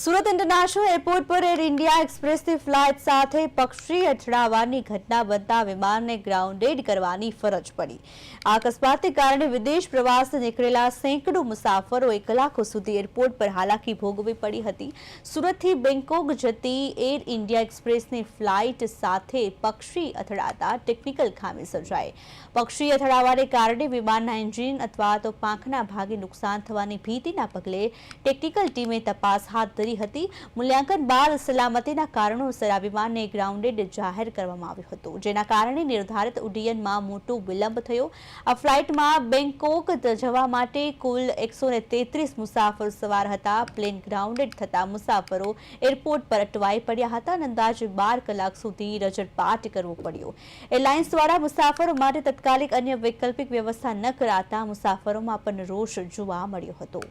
Surat international airport પર air India એક્સપ્રેસની flight સાથે પક્ષી અથડાવાની ઘટના બનતા વિમાનને ગ્રાઉન્ડેડ કરવાની ફરજ પડી। આ અકસ્માતને કારણે વિદેશ પ્રવાસે નીકળેલા સેંકડો મુસાફરોએ કલાકો સુધી એરપોર્ટ પર હાલાકી ભોગવવી પડી હતી। સુરતથી બેંકોક જતી એર ઇન્ડિયા એક્સપ્રેસની ફ્લાઇટ સાથે પક્ષી અથડાતા ટેકનિકલ ખામી સર્જાઈ। પક્ષી અથડાવાને કારણે વિમાનના એન્જિન અથવા તો પાંખના ભાગે નુકસાન થવાની ભીતિના પગલે ટેકનિકલ ટીમે તપાસ હાથ ધરી હતી। મૂલ્યાંકન બાદ સલામતીના કારણોસર આ વિમાનને ગ્રાઉન્ડેડ જાહેર કરવામાં આવ્યું હતું, જેના કારણે નિર્ધારિત ઉડ્ડયનમાં મોટો વિલંબ થયો। આ ફ્લાઇટમાં બેંકોક જવા માટે કુલ 133 મુસાફરો સવાર હતા। પ્લેન ગ્રાઉન્ડેડ થતા મુસાફરો એરપોર્ટ પર અટવાઈ પડ્યા હતા અને અંદાજે 12 કલાક સુધી રજળપાટ કરવો પડ્યો। એરલાઇન્સ દ્વારા મુસાફરો માટે તાત્કાલિક અન્ય વૈકલ્પિક વ્યવસ્થા ન કરાતા મુસાફરોમાં પણ રોષ જોવા મળ્યો હતો।